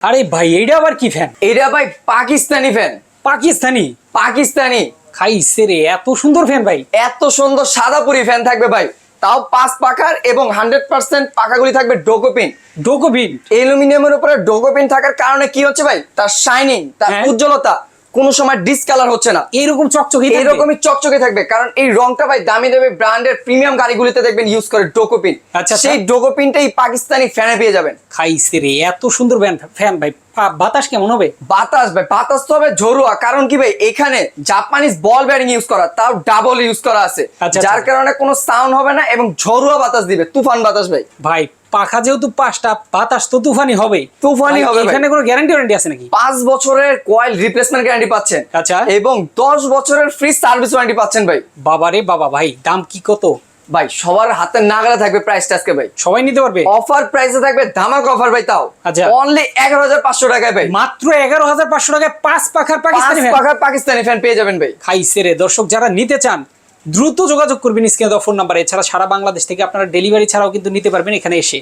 আরে ভাই এইটা আবার কি ফ্যান? এটা ভাই পাকিস্তানি ফ্যান। পাকিস্তানি? পাকিস্তানি খাইছে রে, এত সুন্দর ফ্যান ভাই। এত সুন্দর সাদাপুরি ফ্যান থাকবে ভাই, তাও 5 পাখার এবং 100% পাখাগুলি থাকবে ডোকোপিন। ডোকোবিন? অ্যালুমিনিয়ামের উপরে ডোকোপিন থাকার কারণে কি হচ্ছে ভাই, তার শাইনিং, তার হ্যাঁ। উজ্জ্বলতা কোনো সময় ডিসকালার হচ্ছে না, এইরকম চকচকে এরকমই চকচকে থাকবে। কারণ এই রংটা ভাই দামি দামি ব্র্যান্ডের প্রিমিয়াম গাড়িগুলিতে দেখবেন ইউজ করে ডোকোপিন। আচ্ছা, সেই ডোকোপিনটাই পাকিস্তানি ফ্যানে পেয়ে যাবেন। খাইছে রে, এত সুন্দর ফ্যান ভাই। বাতাস কেমন হবে? বাতাস ভাই, বাতাস তো হবে ঝরোয়া। কারণ কি ভাই, এখানে জাপানিজ বল ব্যারিং ইউজ করা, তাও ডাবল ইউজ করা আছে, আচ্ছা, যার আচ্ছা। কারণে কোনো সাউন্ড হবে না এবং ঝরোয়া বাতাস দিবে, তুফান বাতাস ভাই। ভাই পাখা যেহেতু 5টা, বাতাস তো তুফানি হবে। তুফানি হবে ভাই। এখানে কোনো গ্যারান্টি ওয়ারেন্টি আছে নাকি? 5 বছরের কয়েল রিপ্লেসমেন্ট গ্যারান্টি পাচ্ছেন। আচ্ছা। এবং 10 বছরের ফ্রি সার্ভিস ওয়ারেন্টি পাচ্ছেন ভাই। বাবা রে বাবা, ভাই দাম কি কত? ভাই সবার হাতে নাগালে থাকবে প্রাইসটা আজকে ভাই, সবাই নিতে পারবে? অফার প্রাইসে থাকবে, ধামাক অফার ভাই, তাও আচ্ছা। অনলি 11,500 টাকায় ভাই। মাত্র 11,500 টাকায় 5 পাখার পাকিস্তানি 5 ফ্যান। পাখার পাকিস্তানি ফ্যান পেয়ে যাবেন ভাই। খাইছে রে। দর্শক যারা নিতে চান দ্রুত যোগাযোগ করবেন স্ক্রিনে দেওয়া ফোন নাম্বারে। এছাড়া সারা বাংলাদেশ থেকে আপনারা ডেলিভারি ছাড়াও কিন্তু নিতে পারবেন এখানে এসে।